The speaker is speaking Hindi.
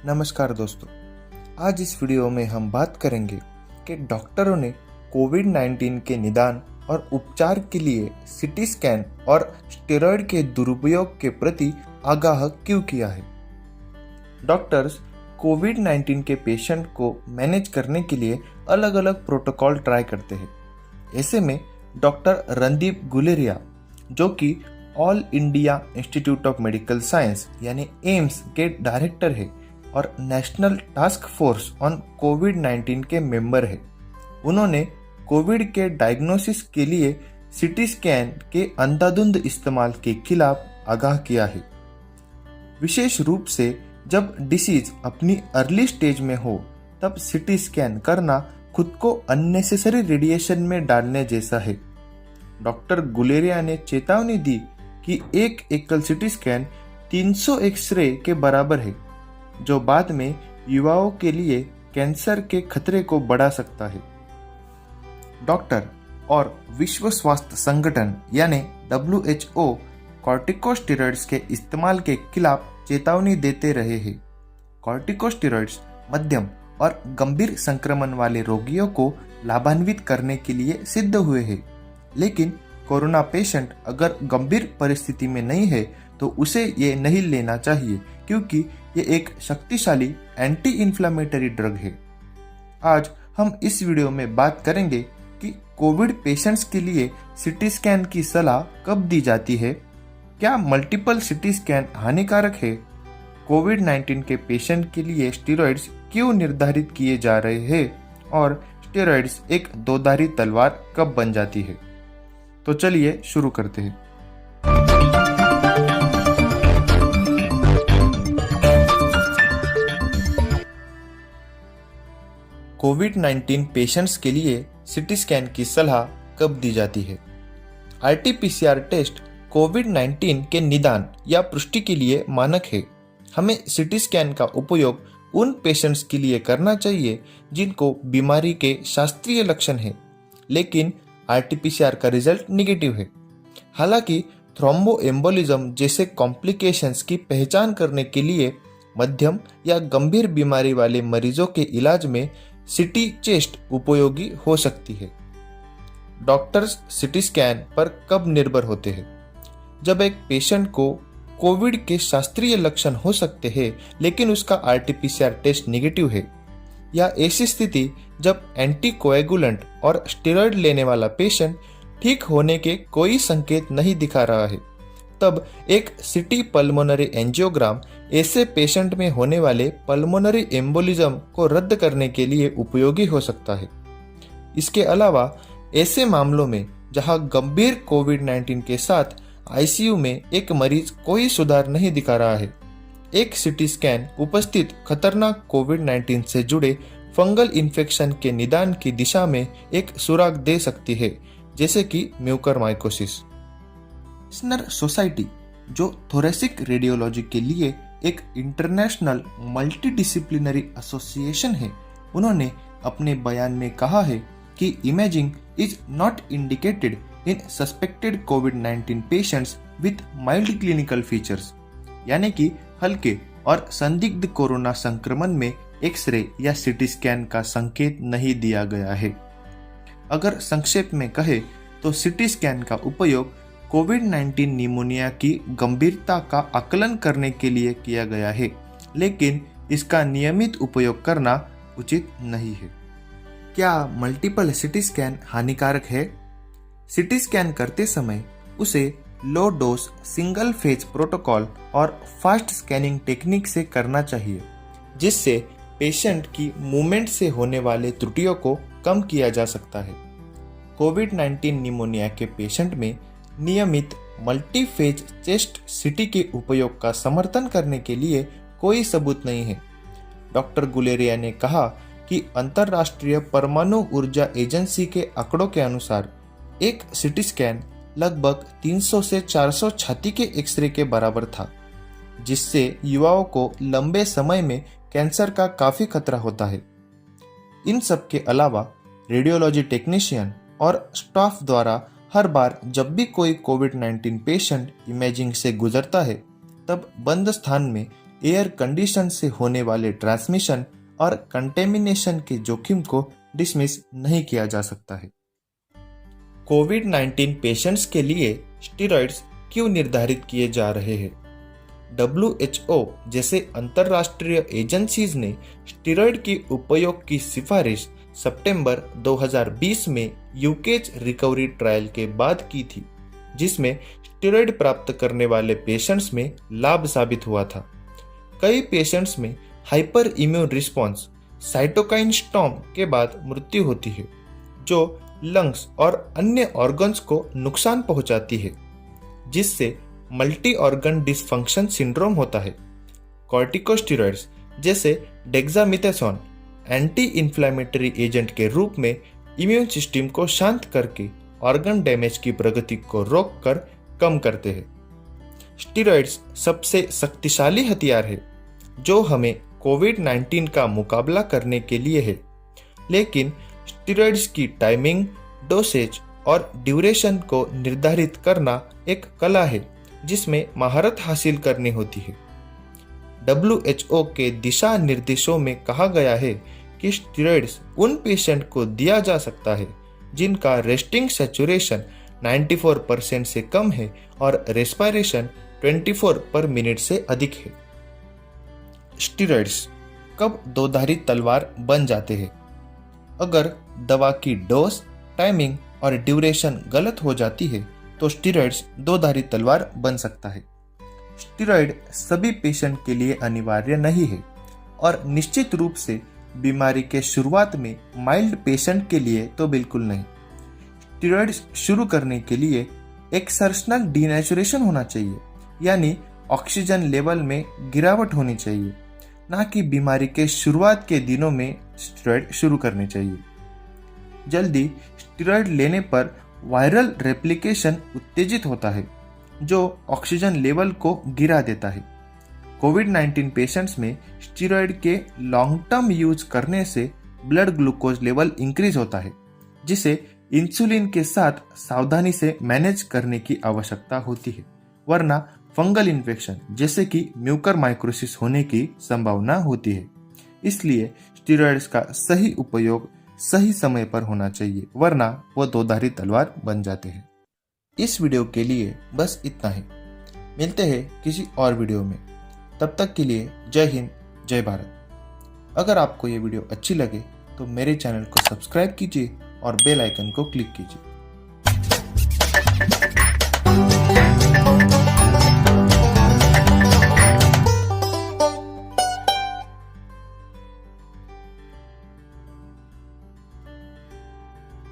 नमस्कार दोस्तों, आज इस वीडियो में हम बात करेंगे कि डॉक्टरों ने कोविड-19 के निदान और उपचार के लिए सीटी स्कैन और स्टेरॉयड के दुरुपयोग के प्रति आगाह क्यों किया है। डॉक्टर्स कोविड-19 के पेशेंट को मैनेज करने के लिए अलग अलग प्रोटोकॉल ट्राई करते हैं। ऐसे में डॉक्टर रणदीप गुलेरिया, जो कि all India institute of medical science यानी एम्स के डायरेक्टर है और नेशनल टास्क फोर्स ऑन कोविड-19 के मेंबर है, उन्होंने कोविड के डायग्नोसिस के लिए सीटी स्कैन के अंधाधुंध इस्तेमाल के खिलाफ आगाह किया है। विशेष रूप से जब डिसीज अपनी अर्ली स्टेज में हो, तब सीटी स्कैन करना खुद को अननेसेसरी रेडिएशन में डालने जैसा है। डॉक्टर गुलेरिया ने चेतावनी दी कि एक एकल सीटी स्कैन 300 एक्सरे के बराबर है, जो बाद में युवाओं के लिए कैंसर के खतरे को बढ़ा सकता है। डॉक्टर और विश्व स्वास्थ्य संगठन यानी WHO कॉर्टिकोस्टेरॉइड्स के इस्तेमाल के खिलाफ चेतावनी देते रहे हैं। कॉर्टिकोस्टेरॉइड्स मध्यम और गंभीर संक्रमण वाले रोगियों को लाभान्वित करने के लिए सिद्ध हुए हैं, लेकिन कोरोना पेशेंट अगर गंभीर परिस्थिति में नहीं है तो उसे ये नहीं लेना चाहिए, क्योंकि ये एक शक्तिशाली एंटी इन्फ्लेमेटरी ड्रग है। आज हम इस वीडियो में बात करेंगे कि कोविड पेशेंट्स के लिए सीटी स्कैन की सलाह कब दी जाती है, क्या मल्टीपल सीटी स्कैन हानिकारक है, कोविड-19 के पेशेंट के लिए स्टेरॉइड्स क्यों निर्धारित किए जा रहे हैं और स्टेरॉइड्स एक दोधारी तलवार कब बन जाती है। तो चलिए शुरू करते हैं। कोविड-19 पेशेंट्स के लिए सीटी स्कैन की सलाह कब दी जाती है। RT-PCR टेस्ट कोविड-19 के निदान या पुष्टि के लिए मानक है। हमें सीटी स्कैन का उपयोग उन पेशेंट्स के लिए करना चाहिए जिनको बीमारी के शास्त्रीय लक्षण हैं, लेकिन RT-PCR का रिजल्ट निगेटिव है। हालांकि थ्रोम्बोएम्बोलिज्म जैसे कॉम्प्लिकेशंस की पहचान करने के लिए मध्यम या गंभीर बीमारी वाले मरीजों के इलाज में सीटी चेस्ट उपयोगी हो सकती है। डॉक्टर्स सीटी स्कैन पर कब निर्भर होते हैं? जब एक पेशेंट को कोविड के शास्त्रीय लक्षण हो सकते हैं लेकिन उसका RT-PCR टेस्ट निगेटिव है, या ऐसी स्थिति जब एंटीकोएगुलेंट और स्टेरॉयड लेने वाला पेशेंट ठीक होने के कोई संकेत नहीं दिखा रहा है, तब एक सीटी पल्मोनरी एंजियोग्राम ऐसे पेशेंट में होने वाले पल्मोनरी एम्बोलिज्म को रद्द करने के लिए उपयोगी हो सकता है। इसके अलावा ऐसे मामलों में जहां गंभीर कोविड-19 के साथ ICU में एक मरीज कोई सुधार नहीं दिखा रहा है, एक सीटी स्कैन उपस्थित खतरनाक कोविड-19 से जुड़े फंगल इन्फेक्शन के निदान की दिशा में एक सुराग दे सकती है, जैसे कि म्यूकरमाइकोसिस। नेशनल सोसाइटी, जो थोरेसिक रेडियोलॉजी के लिए एक इंटरनेशनल मल्टीडिसिप्लिनरी एसोसिएशन है, उन्होंने अपने बयान में कहा है कि imaging is not indicated in suspected covid patients with mild clinical features, यानी कि हल्के और संदिग्ध कोरोना संक्रमण में एक्सरे या सीटी स्कैन का संकेत नहीं दिया गया है। अगर संक्षेप में कहे तो सीटी स्कैन का उपयोग कोविड-19 निमोनिया की गंभीरता का आकलन करने के लिए किया गया है, लेकिन इसका नियमित उपयोग करना उचित नहीं है। क्या मल्टीपल सीटी स्कैन हानिकारक है? सीटी स्कैन करते समय उसे low dose single phase protocol और फास्ट स्कैनिंग टेक्निक से करना चाहिए, जिससे पेशेंट की मूवमेंट से होने वाले त्रुटियों को कम किया जा सकता है। कोविड-19 निमोनिया के पेशेंट में नियमित मल्टी फेज चेस्ट सीटी के उपयोग का समर्थन करने के लिए कोई सबूत नहीं है। डॉक्टर गुलेरिया ने कहा कि अंतर्राष्ट्रीय परमाणु ऊर्जा एजेंसी के आंकड़ों के अनुसार एक सीटी स्कैन लगभग 300 से 400 छाती के एक्सरे के बराबर था, जिससे युवाओं को लंबे समय में कैंसर का काफी खतरा होता है। इन सब के अलावा रेडियोलॉजी टेक्नीशियन और स्टाफ द्वारा हर बार जब भी कोई कोविड-19 पेशेंट इमेजिंग से गुजरता है, तब बंद स्थान में एयर कंडीशन से होने वाले ट्रांसमिशन और कंटेमिनेशन के जोखिम को डिसमिस नहीं किया जा सकता है। कोविड-19 पेशेंट्स के लिए स्टेरॉइड्स क्यों निर्धारित किए जा रहे हैं? WHO जैसे अंतर्राष्ट्रीय एजेंसीज ने स्टेरॉइड के उपयोग की सिफारिश सितंबर 2020 में यूकेज रिकवरी ट्रायल के बाद की थी, जिसमें स्टेरॉइड प्राप्त करने वाले पेशेंट्स में लाभ साबित हुआ था। कई पेशेंट्स में hyper immune response cytokine storm के बाद मृत्यु होती है, जो लंग्स और अन्य ऑर्गन्स को नुकसान पहुंचाती है, जिससे मल्टी ऑर्गन डिसफंक्शन सिंड्रोम होता है। कॉर्टिकोस्टेरॉइड्स जैसे डेक्सामेथासोन एंटी इन्फ्लेमेटरी एजेंट के रूप में इम्यून सिस्टम को शांत करके ऑर्गन डैमेज की प्रगति को रोककर कम करते हैं। स्टेरॉइड्स सबसे शक्तिशाली हथियार है जो हमें कोविड-19 का मुकाबला करने के लिए है, लेकिन स्टेरॉइड्स की टाइमिंग, डोसेज और ड्यूरेशन को निर्धारित करना एक कला है जिसमें महारत हासिल करनी होती है। WHO के दिशा निर्देशों में कहा गया है कि स्टेरॉइड्स उन पेशेंट को दिया जा सकता है जिनका रेस्टिंग सैचुरेशन 94% से कम है और रेस्पिरेशन 24 पर मिनट से अधिक है। स्टेरॉइड्स कब दोधारी तलवार बन जाते हैं? अगर दवा की डोज, टाइमिंग और ड्यूरेशन गलत हो जाती है तो स्टेरॉइड्स दोधारी तलवार बन सकता है। स्टेरॉइड सभी पेशेंट के लिए अनिवार्य नहीं है और निश्चित रूप से बीमारी के शुरुआत में माइल्ड पेशेंट के लिए तो बिल्कुल नहीं। स्टेरॉइड्स शुरू करने के लिए एक्सर्शनल डीनेचुरेशन होना चाहिए, यानी ऑक्सीजन लेवल में गिरावट होनी चाहिए, ना कि बीमारी के शुरुआत के दिनों में स्टेरॉइड शुरू करने चाहिए। जल्दी स्टेरॉइड लेने पर वायरल रेप्लिकेशन उत्तेजित होता है जो ऑक्सीजन लेवल को गिरा देता है। कोविड-19 पेशेंट्स में स्टेरॉइड के लॉन्ग टर्म यूज करने से ब्लड ग्लूकोज लेवल इंक्रीज होता है, जिसे इंसुलिन के साथ सावधानी से मैनेज करने की आवश्यकता होती है, वरना फंगल इन्फेक्शन जैसे कि म्यूकरमाइकोसिस होने की संभावना होती है। इसलिए स्टेरॉइड्स का सही उपयोग सही समय पर होना चाहिए, वरना वो दोधारी तलवार बन जाते हैं। इस वीडियो के लिए बस इतना ही। मिलते हैं किसी और वीडियो में। तब तक के लिए जय हिंद, जय भारत। अगर आपको ये वीडियो अच्छी लगे तो मेरे चैनल को सब्सक्राइब कीजिए और बेल आइकन को क्लिक कीजिए।